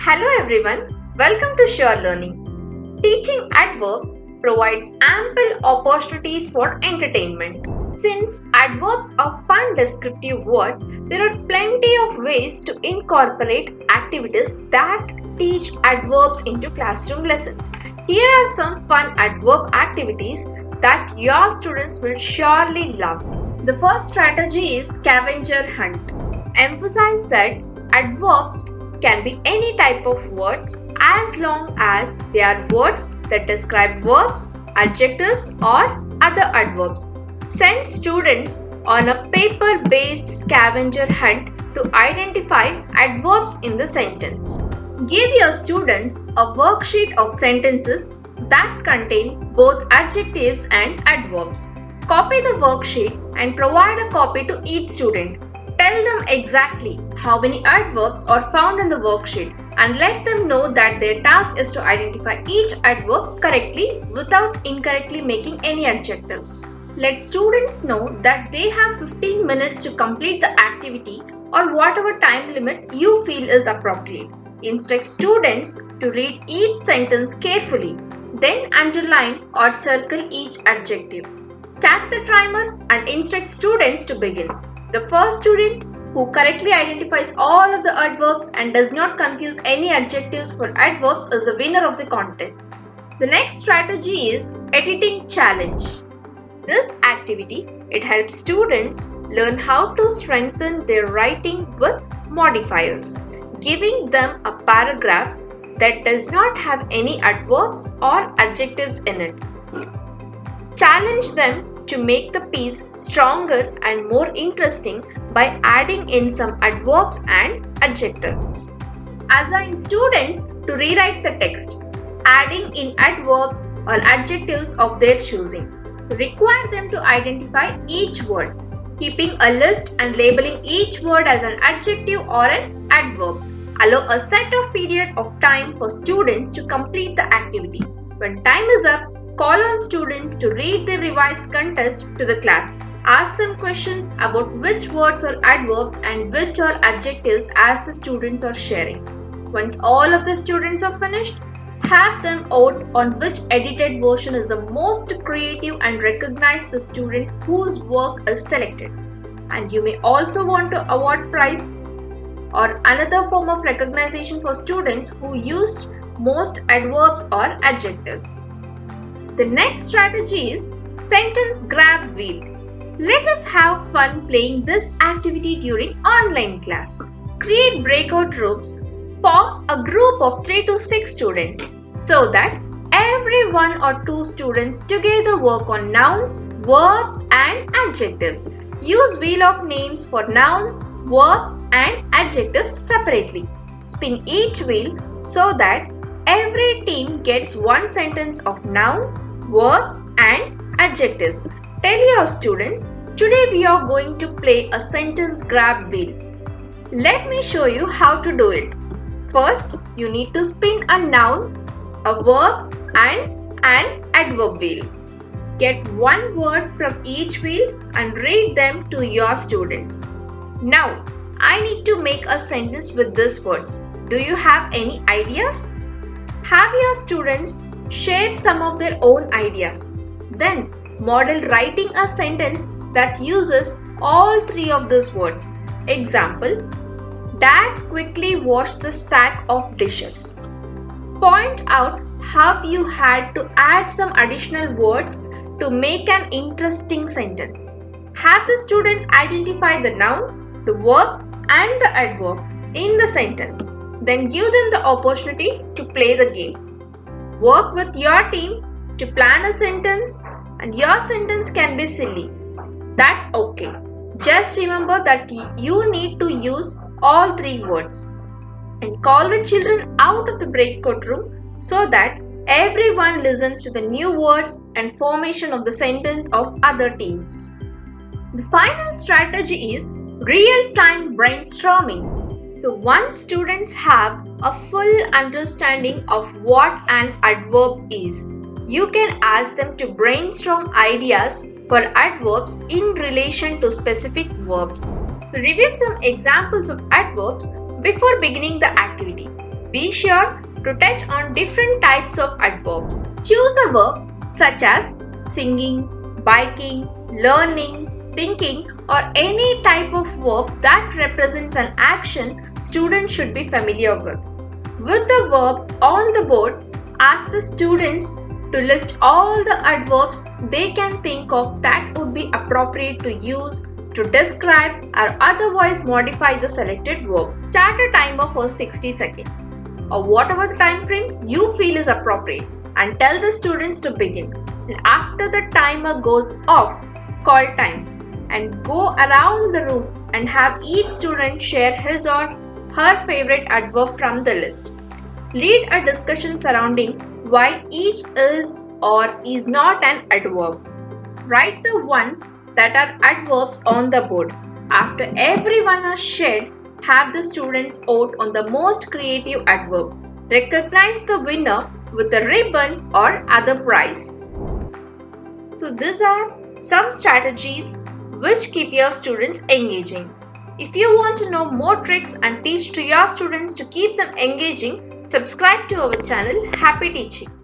Hello everyone, welcome to Sure Learning. Teaching adverbs provides ample opportunities for entertainment. Since adverbs are fun descriptive words, there are plenty of ways to incorporate activities that teach adverbs into classroom lessons. Here are some fun adverb activities that your students will surely love. The first strategy is scavenger hunt. Emphasize that adverbs can be any type of words as long as they are words that describe verbs, adjectives, or other adverbs. Send students on a paper-based scavenger hunt to identify adverbs in the sentence. Give your students a worksheet of sentences that contain both adjectives and adverbs. Copy the worksheet and provide a copy to each student. Tell them exactly how many adverbs are found in the worksheet and let them know that their task is to identify each adverb correctly without incorrectly making any adjectives. Let students know that they have 15 minutes to complete the activity or whatever time limit you feel is appropriate. Instruct students to read each sentence carefully, then underline or circle each adjective. Start the timer and instruct students to begin. The first student who correctly identifies all of the adverbs and does not confuse any adjectives for adverbs is the winner of the contest. The next strategy is editing challenge. This activity, it helps students learn how to strengthen their writing with modifiers, giving them a paragraph that does not have any adverbs or adjectives in it. Challenge them to make the piece stronger and more interesting by adding in some adverbs and adjectives. Assign students to rewrite the text, adding in adverbs or adjectives of their choosing. Require them to identify each word, keeping a list and labeling each word as an adjective or an adverb. Allow a set of period of time for students to complete the activity. When time is up, call on students to read the revised contest to the class. Ask some questions about which words are adverbs and which are adjectives as the students are sharing. Once all of the students are finished, have them vote on which edited version is the most creative and recognize the student whose work is selected. And you may also want to award prize or another form of recognition for students who used most adverbs or adjectives. The next strategy is sentence grab wheel. Let us have fun playing this activity during online class. Create breakout rooms for a group of 3 to 6 students so that every 1 or 2 students together work on nouns, verbs and adjectives. Use wheel of names for nouns, verbs and adjectives separately. Spin each wheel so that every team gets one sentence of nouns, verbs and adjectives. Tell your students, today we are going to play a sentence grab wheel. Let me show you how to do it. First, you need to spin a noun, a verb and an adverb wheel. Get one word from each wheel and read them to your students. Now, I need to make a sentence with these words. Do you have any ideas? Have your students share some of their own ideas. Then model writing a sentence that uses all 3 of these words. Example, Dad quickly washed the stack of dishes. Point out how you had to add some additional words to make an interesting sentence. Have the students identify the noun, the verb and the adverb in the sentence. Then give them the opportunity to play the game. Work with your team to plan a sentence and your sentence can be silly. That's okay. Just remember that you need to use all 3 words. And call the children out of the breakout room so that everyone listens to the new words and formation of the sentence of other teams. The final strategy is real-time brainstorming. So once students have a full understanding of what an adverb is, you can ask them to brainstorm ideas for adverbs in relation to specific verbs. Review some examples of adverbs before beginning the activity. Be sure to touch on different types of adverbs. Choose a verb such as singing, biking, learning, thinking, or any type of verb that represents an action students should be familiar with. With the verb on the board, ask the students to list all the adverbs they can think of that would be appropriate to use to describe or otherwise modify the selected verb. Start a timer for 60 seconds or whatever the time frame you feel is appropriate and tell the students to begin. And after the timer goes off, call time and go around the room and have each student share his or her favorite adverb from the list. Lead a discussion surrounding why each is or is not an adverb. Write the ones that are adverbs on the board. After everyone has shared, have the students vote on the most creative adverb. Recognize the winner with a ribbon or other prize. So these are some strategies which keep your students engaging. If you want to know more tricks and teach to your students to keep them engaging, subscribe to our channel Happy Teaching.